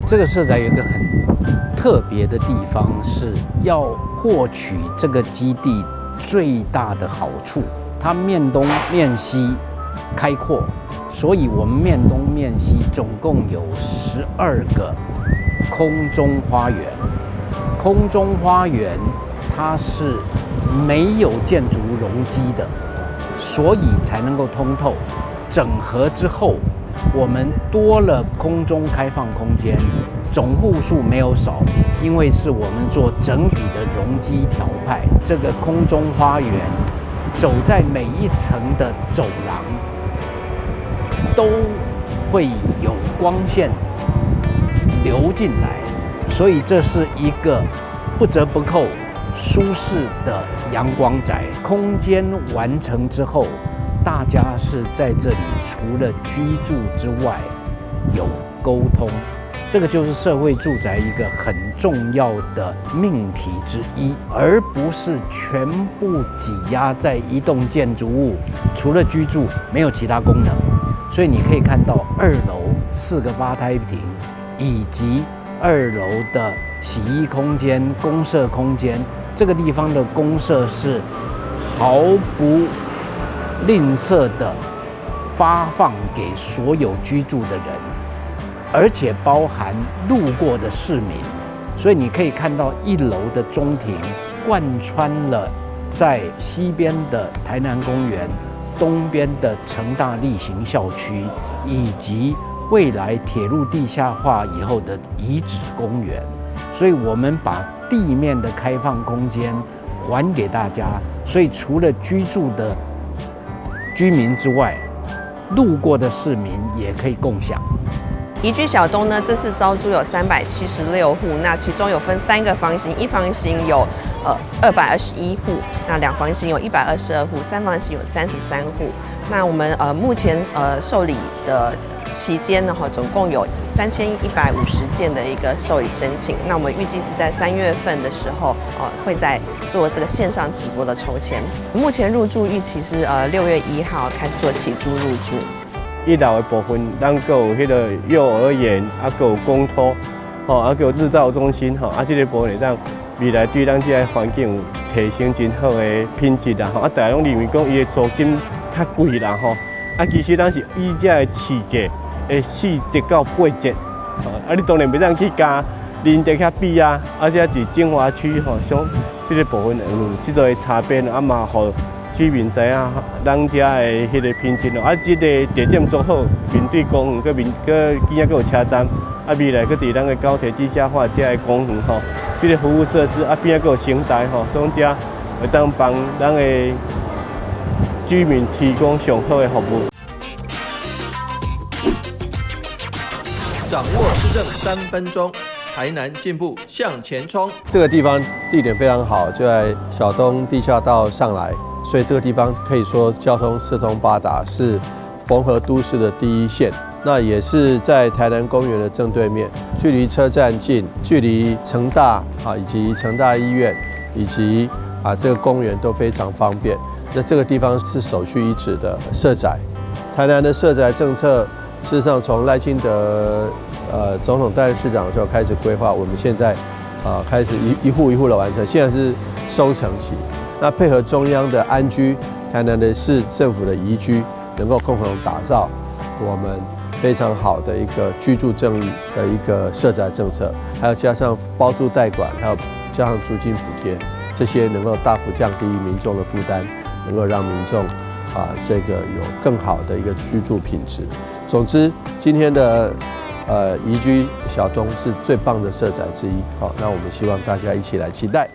这个社宅有一个很特别的地方，是要获取这个基地最大的好处。它面东面西开阔，所以我们面东面西总共有12个空中花园。空中花园它是没有建筑容积的，所以才能够通透。整合之后，我们多了空中开放空间，总户数没有少，因为是我们做整体的容积调派。这个空中花园走在每一层的走廊，都会有光线流进来，所以这是一个不折不扣舒适的阳光宅。空间完成之后，大家是在这里除了居住之外有沟通，这个就是社会住宅一个很重要的命题之一，而不是全部挤压在一栋建筑物，除了居住没有其他功能。所以你可以看到2楼4个吧台亭，以及2楼的洗衣空间、公设空间。这个地方的公设是毫不吝啬的发放给所有居住的人，而且包含路过的市民。所以你可以看到1楼的中庭贯穿了在西边的台南公园、东边的成大力行校区，以及未来铁路地下化以后的遗址公园。所以我们把地面的开放空间还给大家，所以除了居住的居民之外，路过的市民也可以共享。宜居小东呢，这次招租有376户，那其中有分3个房型，一房型有221户，那2房型有122户，3房型有33户。那我们目前受理的期间呢，总共有3150件的一个受理申请。那我们预计是在3月份的时候，会在做这个线上直播的抽签。目前入住预期是6月1号开始做起租入住。1楼的部分，咱还有迄个幼儿园，还有公托，还有日照中心，这个部分让未来对咱这个环境有提升真好的品质啦，大家拢认为讲伊的租金较贵啦，其实咱是以这个市价的4折到8折，你当然袂当去加林地较比啊，且是精华区像这个部分有这个差别，嘛，互居民知影咱遮的迄个品质这个地点做好，面对公园，佮有车站，未来佮伫咱的高铁地下化遮的公园这个服务设施边佮有城台所以遮会当帮咱的居民提供上好的服务。掌握市政3分钟，台南进步向前冲。这个地方地点非常好，就在小东地下道上来，所以这个地方可以说交通四通八达，是缝合都市的第一线。那也是在台南公园的正对面，距离车站近，距离成大以及成大医院以及这个公园都非常方便。那这个地方是首屈一指的社宅。台南的社宅政策，事实上从赖清德总统担任市长的时候开始规划，我们现在开始一户一户的完成，现在是收成期。那配合中央的安居，台南的市政府的宜居，能够共同打造我们非常好的一个居住正义的一个社宅政策，还有加上包租代管，还有加上租金补贴，这些能够大幅降低民众的负担，能够让民众这个有更好的一个居住品质。总之，今天的宜居小东是最棒的社宅之一。好，那我们希望大家一起来期待。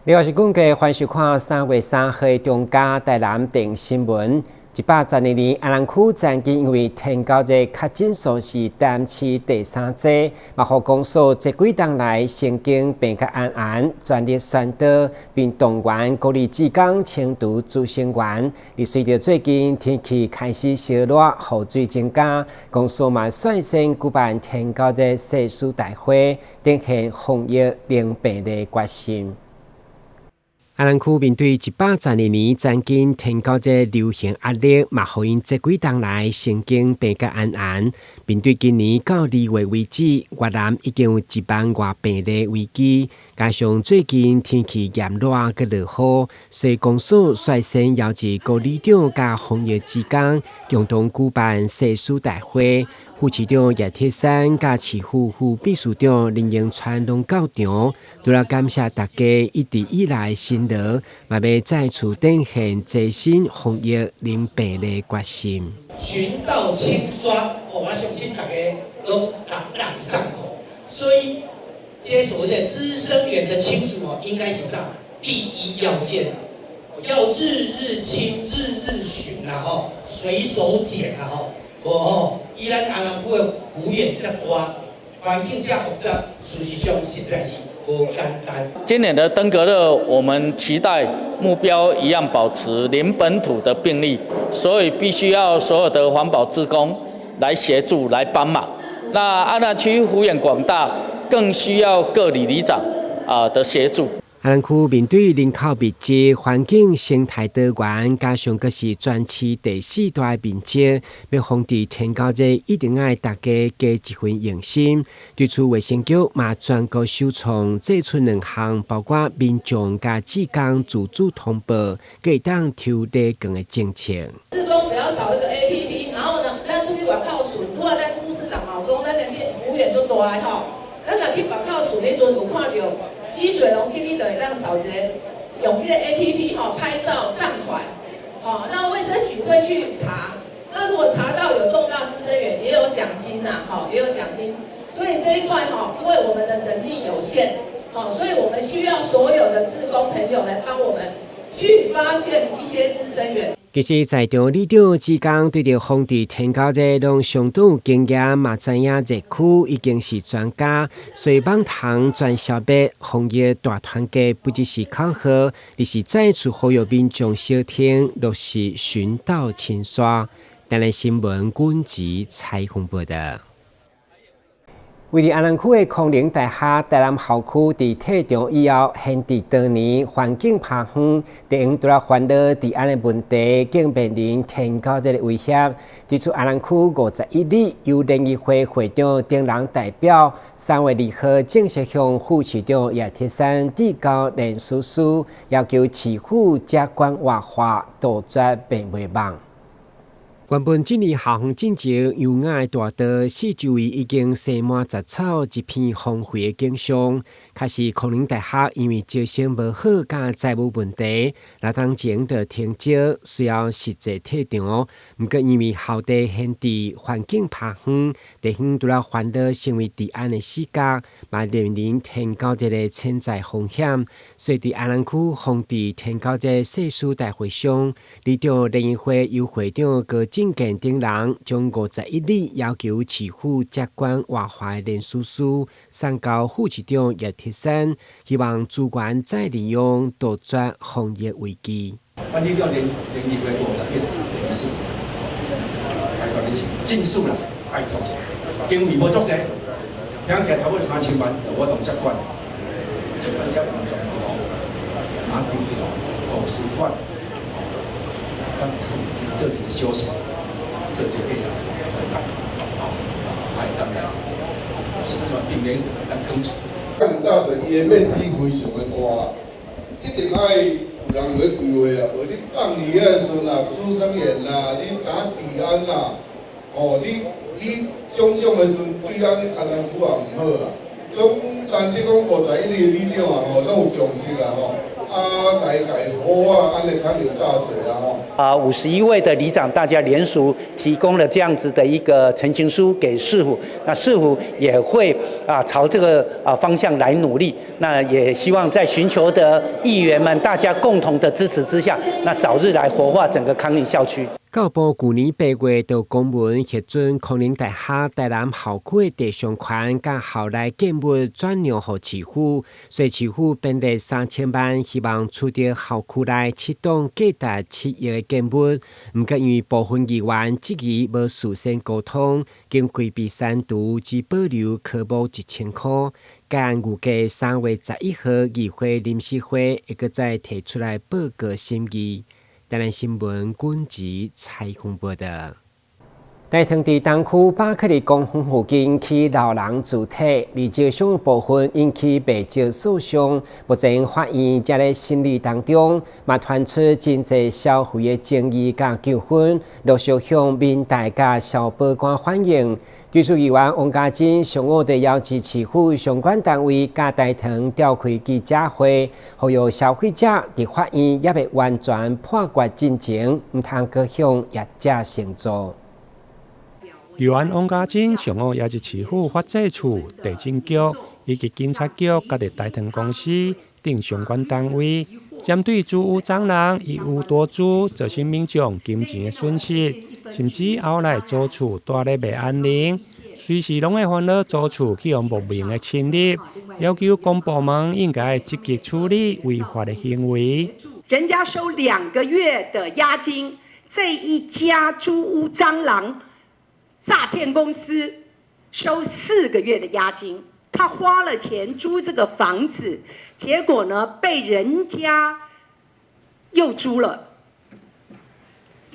另外是讲嘅，欢喜看3月3号中嘉台南电新闻。112年，安南区曾经因为天高热确诊数是单市第3多，嘛互公所这几天来神经病甲安全力宣导，并动员鼓励志工清除滋生源。而随着最近天气开始烧热，雨水增加，公所嘛率先举办天高热誓师大会，展现防疫零病的决心。安南区面对112年曾经天高热流行压力，嘛，互因这几天来神经病甲安。面对今年到2月为止，越南已经有1万外病例危机，加上最近天气炎热佮落雨，所以公所率先邀集各里长甲防疫志工共同举办誓师大会。副市长叶铁山甲市府副秘书长林永川拢到场，除了感谢大家一直以来辛劳，嘛要再次展现齐心防疫零病的决心。寻到清刷，我相信大家都朗上口，所以这些所谓的滋生源的清除应该是上第一要件，要日日清、日日巡随手捡依咱安南区的幅员这大，环境这复杂，事实上实在是不简单。今年的登革热，我们期待目标一样保持零本土的病例，所以必须要所有的环保志工来协助、来帮忙。那安南区幅员广大，更需要各里里长的协助。安南区面对人口密集、环境生态多元，加上佫是全市第4大面积，要防治天高热，一定要大家加一份用心。对此，卫生局嘛全国首创祭出2项，包括民众甲志工自主通报，可当抽地更的政策。志工只要扫那个 APP， 然后呢，咱出去外口巡，拄啊，咱副市长嘛，讲咱的幅员足大的咱若去外口巡迄阵有看到。积水容器，你就会当扫一个，用这个 APP 拍照上传，那卫生局会去查，那如果查到有重大滋生源，也有奖金也有奖金。所以这一块因为我们的人力有限，所以我们需要所有的志工朋友来帮我们去发现一些滋生源。其实，在场里长志工对着防治天高热拢相当有经验，嘛知影热区已经是专家，所以网通全消灭防疫大团结，不只是口号，而是再次呼吁民众小听，落实巡岛清刷。台南新闻军集采访报道。位于安南区的空灵大厦台南校区，伫退场以后，现地多年环境拍远，地方除了烦恼治安的问题，更面临天高热的威胁。提出安南区51里由联谊会会长丁人代表，3月2号正式向副市长叶铁山递交联署书，要求市府接管活化，杜绝病媒网。原本今年下方进前，优雅的大道四周围已经生满杂草，一片荒废的景象。可是空灵大厦因为招生无好，加债务问题，那当前的停招，虽然实际退场，不过因为校地现地环境拍远，地方除了烦恼成为治安的死角，嘛面临天高热的潜在风险。所以伫安南区防治天高热誓师大会上，里长联谊会由会长高进健等人将51里要求市府接管活化的联署书送到副市长叶铁山，希望资源再利用，杜绝防疫危机。阮里长联谊会51联署，拜托你尽速啦，拜托者，经费无足济，听起来头尾3000万，就我同接管，接管这运动场，马球场、图书馆，咱做一个小事。做这个还当然，宣传并免当更出。安大学伊的面积非常的大，一定爱有人来规划啊。你放鱼的时阵啊，滋生源啊，你打治安啊，你种种的时阵对咱安南区也唔好啊。总单只讲51里里长啊，拢有重视啊，大概好啊，安尼肯定大水啊51位的里长大家联署提供了这样子的一个陈情书给市府，那市府也会朝这个方向来努力。那也希望在寻求的议员们大家共同的支持之下，那早日来活化整个康宁校区。教育部去年8月就公文核准康宁大学台南校区的地上权甲校内建物转让予市府，所以市府编列3000万，希望取得校区内7栋价值7亿的建物。不过因为部分议员质疑无事先沟通，经规避删除，只保留科目1000块。该案预计3月11號議會臨時會會再提出來報告審議。台南新聞軍事採訪報道。大潭地東區巴克利公園附近起老人主體，離照相部分引起未少訴訟。目前法院正在審理當中，嘛傳出真濟消費的爭議甲糾紛，陸續向民代甲消保官反映。對此議員王家珍上午就邀請市府相關單位甲大潭召開記者會，呼籲消費者佇法院也未完全判決進前，唔通去向業者承租。議員王家珍上午邀請市府法制處、地政局以及警察局甲大潭公司等相關單位，針對租屋蟑螂以屋多租，造成民眾金錢的損失。甚至後來租厝住咧未安寧，隨時攏會煩惱租厝去用莫名的侵入，要求公部門應該積極處理違法的行為。人家收2個月的押金，這一家租屋蟑螂詐騙公司收4個月的押金，他花了錢租這個房子，結果呢被人家又租了。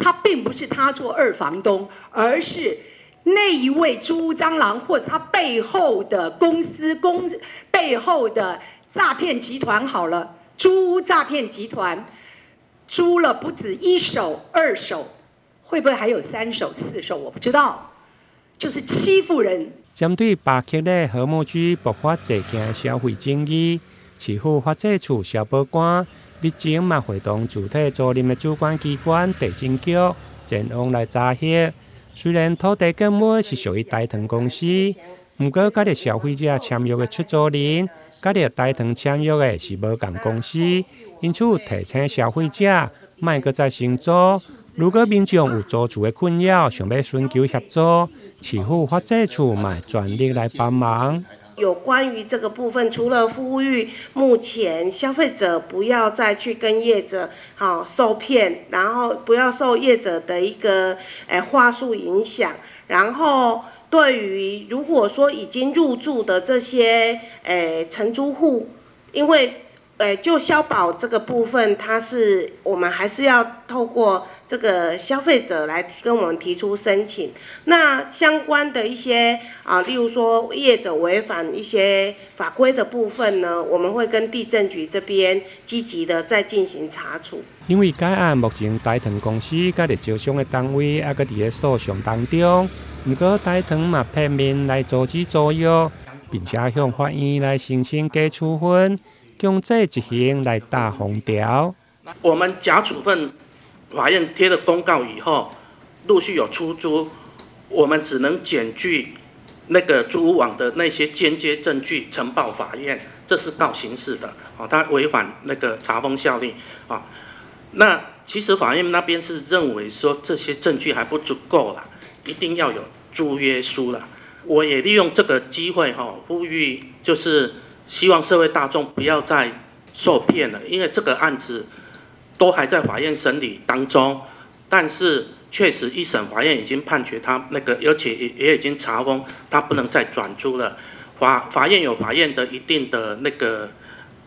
他並不是他做2房東，而是那一位租屋蟑螂或者他背後的公司背後的詐騙集團好了，租屋詐騙集團租了不止1手2手，會不會還有3手4手？我不知道，就是欺負人。針對巴克利和睦區爆發這件消費爭議，市府法制處消保官日前嘛會同主體責任的主管機關地政局前往來查核。雖然土地建物是屬於大潭公司，不過甲啲消費者簽約的出租人，甲啲大潭簽約的是無共公司，因此提醒消費者莫閣再承租。如果民眾有租厝的困擾，想要尋求協助，市府法制處嘛全力來幫忙。有關於這個部分，除了呼籲目前消費者不要再去跟業者受騙，然後不要受業者的一個話術影響，然後對於如果說已經入住的這些承租戶，因為就消保這個部分，我們還是要透過這個消費者來跟我們提出申請。那相關的一些例如說業者違反一些法規的部分呢，我們會跟地政局這邊積極的再進行查處。因為該案目前大潭公司甲啲招商的單位還佫佇咧訴訟當中，不過大潭嘛片面來阻止租約，並且向法院來申請假處分。用這執行來打紅條。我們假處分，法院貼了公告以後，陸續有出租，我們只能檢具那個租屋網的那些間接證據呈報法院，這是告刑事的，它違反那個查封效力啊。那其實法院那邊是認為說這些證據還不足夠啦，一定要有租約書啦。我也利用這個機會呼籲就是希望社會大眾不要再受騙了，因為這個案子都還在法院審理當中，但是確實一審法院已經判決他那個，而且也已經查封，他不能再轉租了。法院有法院的一定的那個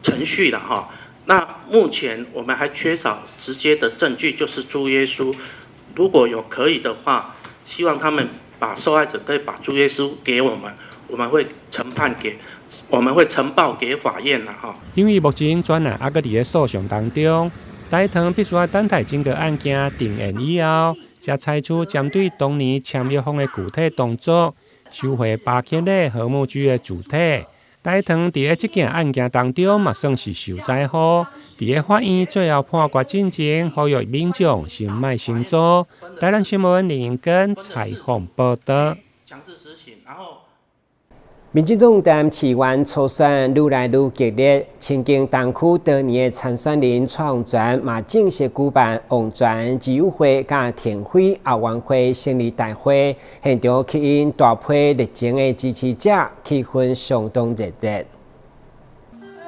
程序了哈。那目前我們還缺少直接的證據，就是租約書。如果有可以的話，希望他們把受害者可以把租約書給我們，我們會呈報給法院啦，哈。因為目前專案還佫佇咧訴訟當中，大潭必須要等待整個案件定案以後，才採取針對當年簽約方的具體動作，收回巴克利和睦區的主體。大潭佇咧這件案件當中嘛，算是受災戶。佇咧法院最後判決進前，呼籲民眾先莫承租。台南新聞林根採訪報道。強制實行，然後。民进党在市湾初选愈来愈激烈，清境东区多年的参选人创全嘛正式举办王全自由会甲田辉后援会成立大会，现场吸引大批热情的支持者，气氛相当热烈。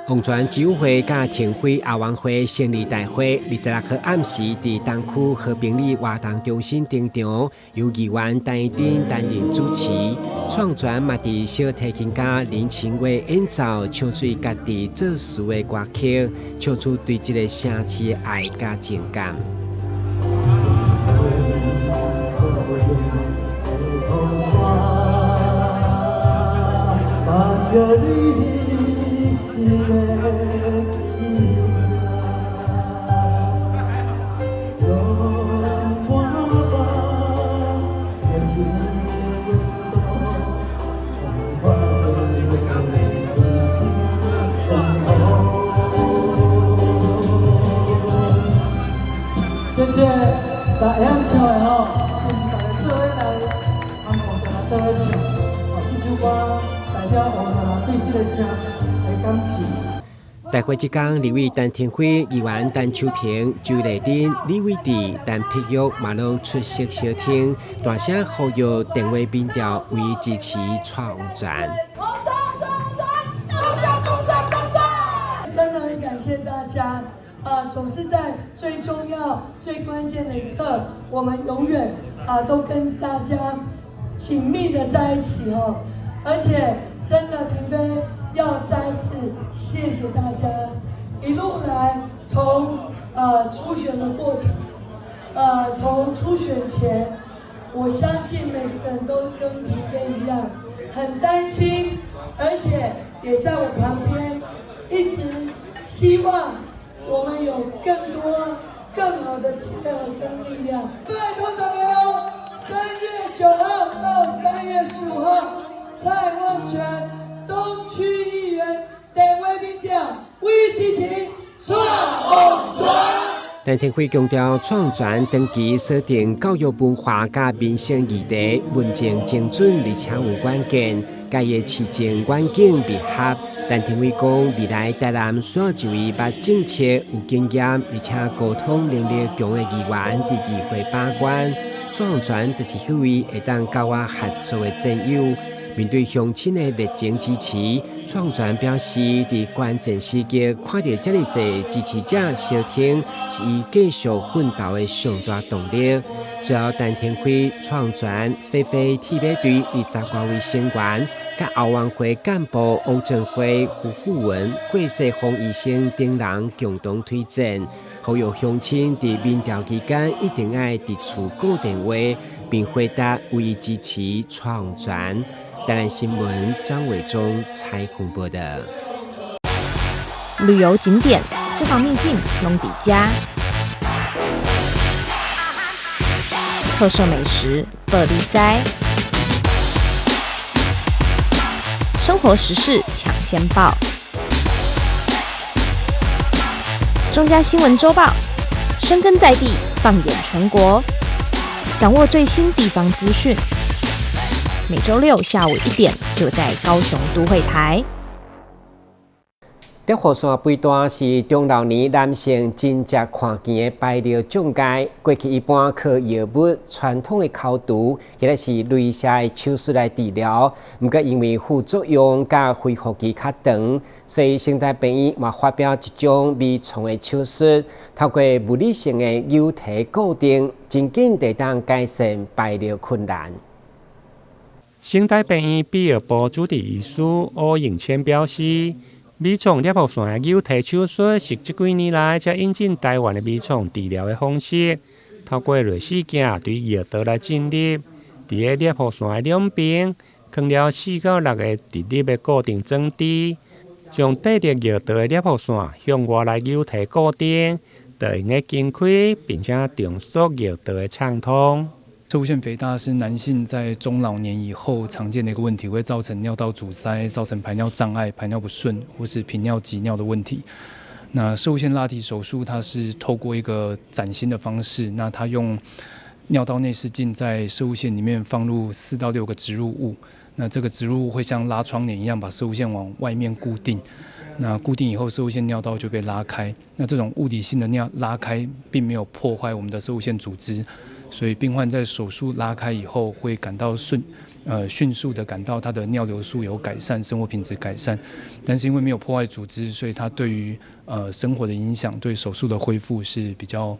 王全自由会甲田辉后援会成立大会，26号暗时伫东区和平里活动中心登场，由议员陈一丁担任主持。创全嘛伫小提琴家林清伟演奏，唱出家己做事的歌曲，唱出对这个城市的爱甲情感。谢谢大家唱的吼，请大家做伙来，王全来做伙唱。这首歌代表王全对这个城市的感情。大会即天，立委陈天辉、议员陈秋平、朱丽珍、李伟智、陈碧玉嘛拢出席小厅，大声呼吁电话民调为支持创全。真的很感谢大家。总是在最重要、最关键的一刻，我们永远都跟大家紧密的在一起哦。而且真的，婷飞要再一次谢谢大家一路来，从初选的过程，从初选前，我相信每个人都跟婷飞一样，很担心，而且也在我旁边一直希望。我们有更多、更好的结合跟力量。拜托大家哦，3月9号到3月15号，蔡旺全东区议员电话民调为支持创王全。陈天辉强调，创全长期锁定教育文化甲民生议题，文情精准而且有关键，甲伊的市政远景密合。陈天辉讲，未来台南需要一位捌政策、有经验而且沟通能力强的议员伫议会把关。创全就是迄位会当甲我合作的战友。面对乡亲的热情支持，创全表示，伫关键时刻看到这么多支持者相挺，是伊继续奋斗的上大动力。最后，陈天辉创全飞飞铁马队20多位成员。甲后援会干部王振辉、胡富文、郭世峰医生等人共同推荐，呼吁乡亲伫民调期间一定要伫厝固电话，并回答为支持创全。台南新闻张伟忠采访报道。旅游景点、私房秘境拢底家，特色美食乐力哉。生活时事抢先报，中嘉新闻周报，深耕在地，放眼全国，掌握最新地方资讯。每周六下午1点，就在高雄都会台。烈火山背段是中老年男性真正看见的排尿障碍。过去一般靠药物、传统的口毒，或者是镭射的手术来治疗，不过因为副作用甲恢复期较长，所以现代病院嘛发表一种微创的手术，透过物理性的扭体固定，真紧地当改善排尿困难。现代病院泌尿部主治医师欧永谦表示。微创裂泡线的扭体手术是这几年来才引进台湾的微创治疗的方式，透过类似镜对药道来进入，伫个裂泡线的两边放了4到6个直立的固定装置，将带着药道的裂泡线向外来扭体固定，就用个经开，并且重塑药道的畅通。射物腺肥大是男性在中老年以后常见的一个问题，会造成尿道阻塞，造成排尿障碍、排尿不顺或是频尿、急尿的问题。那射物腺拉提手术，它是透过一个崭新的方式，那它用尿道内视镜在射物线里面放入4到6个植入物，那这个植入物会像拉窗帘一样把射物线往外面固定。那固定以后，射物线尿道就被拉开。那这种物理性的拉开，并没有破坏我们的射物线组织，所以病患在手术拉开以后，会感到迅速的感到他的尿流速有改善，生活品质改善。但是因为没有破坏组织，所以它对于生活的影响，对手术的恢复是比较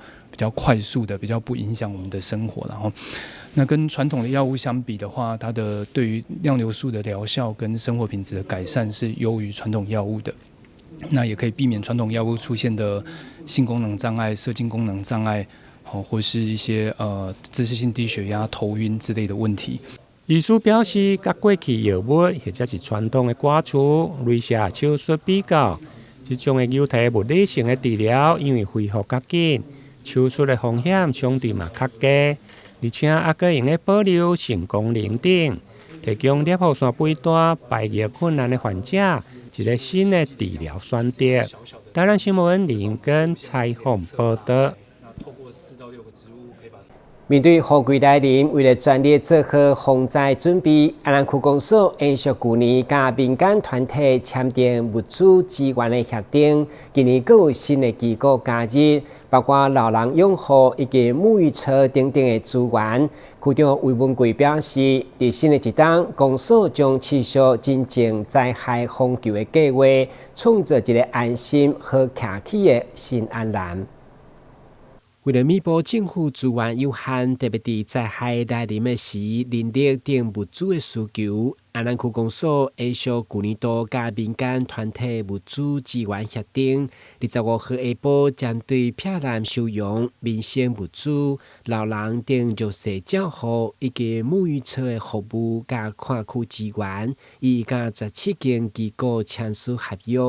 快速的，比较不影响我们的生活。然后，那跟传统的药物相比的话，它的对于尿流速的疗效跟生活品质的改善是优于传统药物的。那也可以避免传统药物出现的性功能障碍、射精功能障碍，或是一些姿势性低血压、头晕之类的问题。医师表示，甲过去药物或者是传统的刮除、镭射手术比较，这种的有体物理性的治疗，因为恢复较紧，手术的风险相对嘛较低，而且还可用来保留性功能等，提供尿泡线背带排尿困难的患者一个新的治疗选择。台南新闻林根采访报道。面对雨季来临，为了全力做好防灾准备，安南区公所延续去年甲民间团体签订物资支援的协定，今年更有新的机构加入，包括老人养护以及沐浴车等等的资源。区长魏文贵表示，在新的一档，公所将持续进行灾害防救的计划，创造一个安心好徛起的新安南。为了弥补政府资源有限，特别在灾害来临的时，人力等物资的需求，安南区公所延续去年度甲民间团体物资支援协定，25号下晡针对避难收容、民生物资、老人等弱势照护以及沐浴车的服务甲看区支援，以甲17间机构签署合约。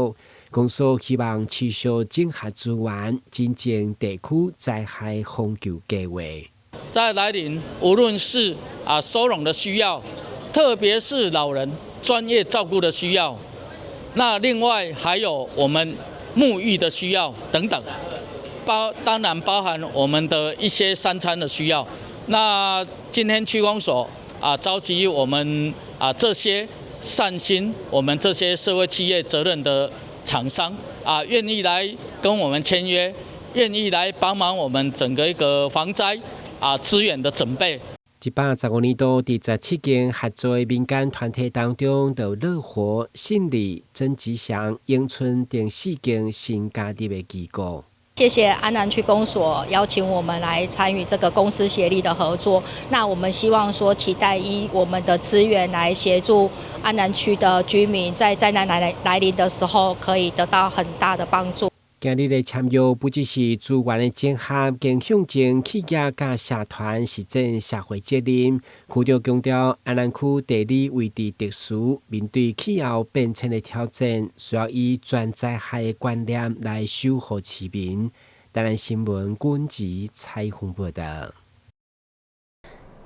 公所希望持续整合资源，进行地区灾害防救计划。在来临，无论是收容的需要，特别是老人专业照顾的需要，那另外还有我们沐浴的需要等等，当然包含我们的一些3餐的需要。那今天区公所召集我们这些善心，我们这些社会企业责任的厂商愿意来跟我们签约，愿意来帮忙我们整个一个防灾资源的准备。115年度第17间合作的民间团体当中，有乐活、信利、真吉祥、永春等4间新加入的机构。谢谢安南区公所邀请我们来参与这个公私协力的合作。那我们希望说，期待以我们的资源来协助安南区的居民，在灾难来临的时候，可以得到很大的帮助。今日的参与不只是资源的整合，更象征企业甲社团实践社会责任。区长强调，安南区地理位置特殊，面对气候变迁的挑战，需要以全灾害的观念来守护市民。台南新闻军集采访报道。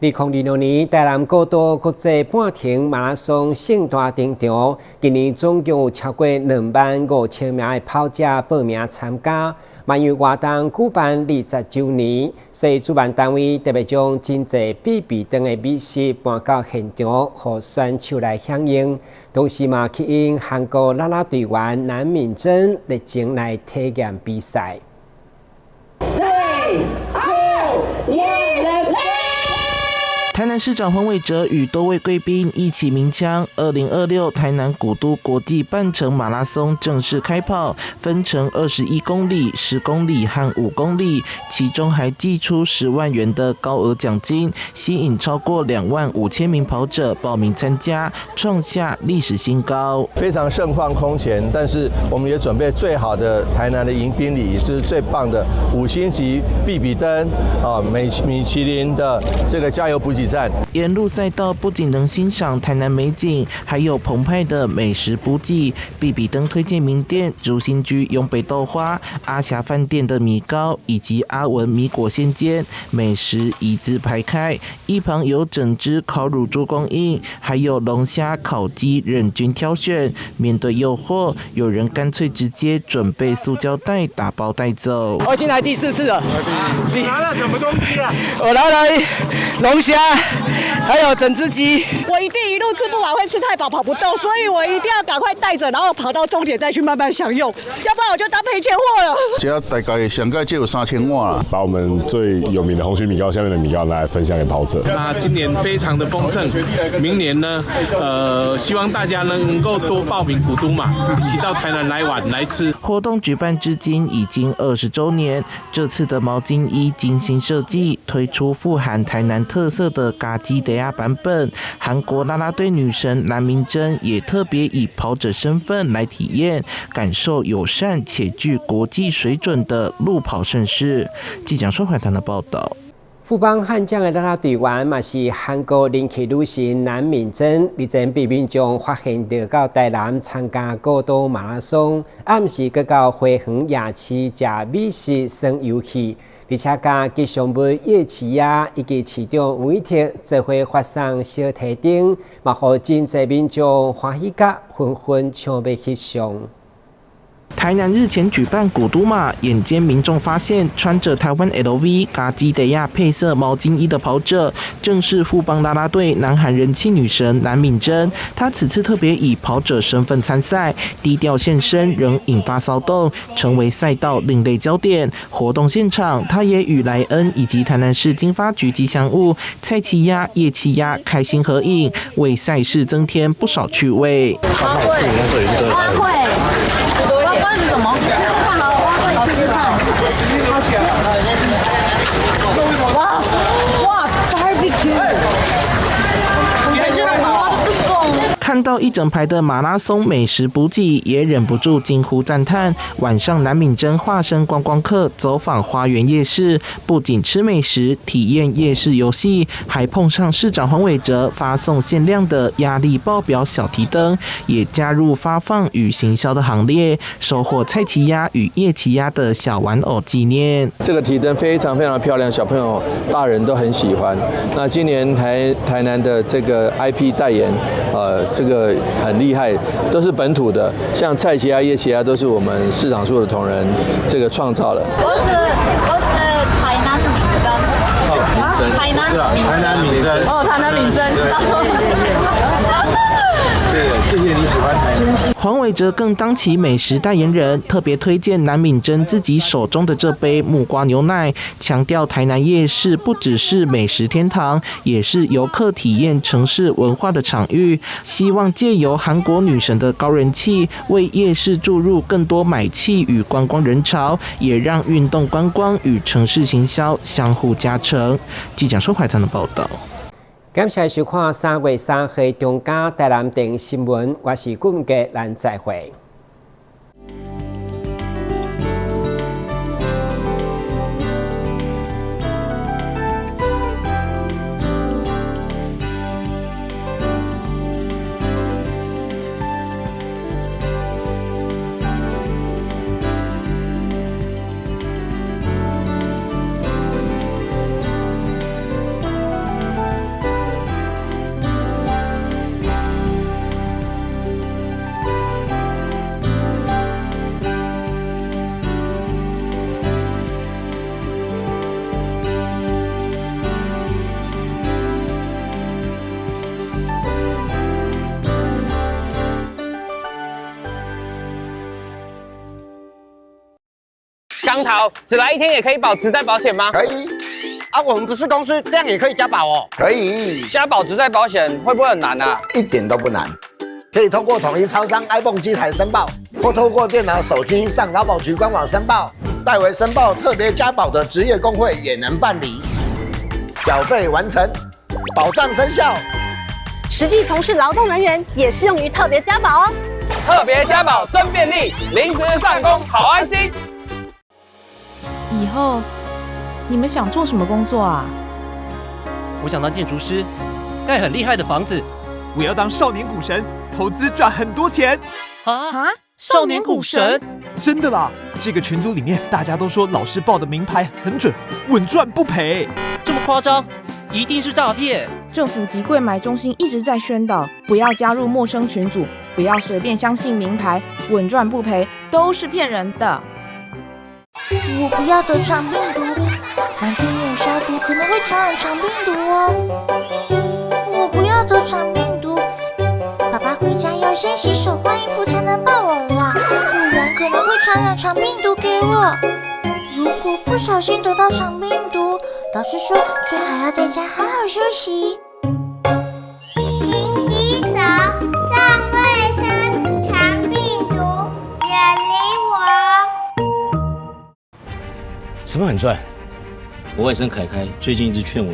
2026年台南古都国际半程马拉松盛大登场，今年总共有超过25000名的跑者报名参加。因为活动举办20周年，所以主办单位特别将真侪必备等的美食搬到现场，让选手来响应。同时嘛，吸引韩国啦啦队员南敏珍热情来体验比赛。3、2、1， let's go！台南市长黄伟哲与多位贵宾一起鸣枪，2026台南古都国际半程马拉松正式开跑，分成21公里、10公里和5公里，其中还寄出10万元的高额奖金，吸引超过25000名跑者报名参加，创下历史新高。非常盛况空前，但是我们也准备最好的台南的迎宾礼，也就是最棒的5星级必比登米其林的这个加油补给站。沿路赛道不仅能欣赏台南美景，还有澎湃的美食补给。必比登推荐名店如新居永北豆花、阿霞饭店的米糕以及阿文米果鲜煎，美食一字排开，一旁有整只烤乳猪供应，还有龙虾、烤鸡任君挑选。面对诱惑，有人干脆直接准备塑胶袋打包带走。我已经来第4次了。你拿了什么东西啊？我拿了龙虾，还有整只鸡。我一定一路吃不完，会吃太饱跑不动，所以我一定要赶快带着，然后跑到终点再去慢慢享用，要不然我就当赔钱货了。只要大概上盖就有3000碗了。把我们最有名的红曲米糕下面的米糕拿来分享给跑者。那今年非常的丰盛，明年呢，希望大家能够多报名古都马，一起到台南来玩来吃。活动举办至今已经20周年，这次的毛巾衣精心设计，推出富含台南特色的咖喱德亚版本。韩国啦啦队女神蓝明珍也特别以跑者身份来体验，感受友善且具国际水准的路跑盛事。记者说，台的报道。富邦悍将的啦啦队员嘛是韩国人气女神蓝敏珍，日前被民众发现到台南参加古都马拉松，暗时佮到花园夜市食美食耍游戏，而且甲吉祥物叶奇亚以及市长吴一婷做伙发送小提灯，嘛互真侪民众欢喜甲纷纷抢要翕相。台南日前举办古都马，眼尖民众发现穿着台湾 LV 咖喱德亚配色毛巾衣的跑者，正是富邦啦啦队南韩人气女神蓝敏珍。她此次特别以跑者身份参赛，低调现身，仍引发骚动，成为赛道另类焦点。活动现场，她也与莱恩以及台南市经发局吉祥物蔡奇亚、叶奇亚开心合影，为赛事增添不少趣味。花卉是什么？看好花卉，好吃饭。哇 ，barbecue。看到一整排的马拉松美食补给，也忍不住惊呼赞叹。晚上，蓝敏珍化身观光客，走访花园夜市，不仅吃美食、体验夜市游戏，还碰上市长黄伟哲发送限量的压力爆表小提灯，也加入发放与行销的行列，收获蔡奇亚与叶奇亚的小玩偶纪念。这个提灯非常非常漂亮，小朋友、大人都很喜欢。那今年台南的这个 IP 代言，这个很厉害，都是本土的，像蔡奇亚、叶奇亚都是我们市场处的同仁这个创造的。我是台南敏珍，台南敏珍，哦，台南敏珍。谢谢你喜欢台南。黄伟哲更当起美食代言人，特别推荐蓝敏珍自己手中的这杯木瓜牛奶，强调台南夜市不只是美食天堂，也是游客体验城市文化的场域。希望借由韩国女神的高人气，为夜市注入更多买气与观光人潮，也让运动观光与城市行销相互加成。记者说，怀谈的报道。感谢收看3月3日中嘉台南电新闻，我是顾文杰，咱再会。刚桃只来1天也可以保职灾保险吗？可以。啊，我们不是公司，这样也可以加保哦。可以。加保职灾保险会不会很难啊？一点都不难，可以通过统一超商 iPhone 机台申报，或透过电脑、手机上劳保局官网申报。代为申报特别加保的职业工会也能办理。缴费完成，保障生效。实际从事劳动人员也适用于特别加保哦。特别加保真便利，临时上工好安心。以后你们想做什么工作啊？我想当建筑师，盖很厉害的房子。我要当少年股神，投资赚很多钱。啊！少年股神？真的啦！这个群组里面大家都说老师报的名牌很准，稳赚不赔。这么夸张？一定是诈骗！政府及柜买中心一直在宣导，不要加入陌生群组，不要随便相信名牌，稳赚不赔都是骗人的。我不要得肠病毒，玩具没有消毒，可能会传染肠病毒哦。我不要得肠病毒，爸爸回家要先洗手换衣服才能抱我啦，不然可能会传染肠病毒给我。如果不小心得到肠病毒，老师说最好要在家好好休息。勤洗手，站卫生，肠病毒远离我。什么很赚？我外甥凯凯最近一直劝我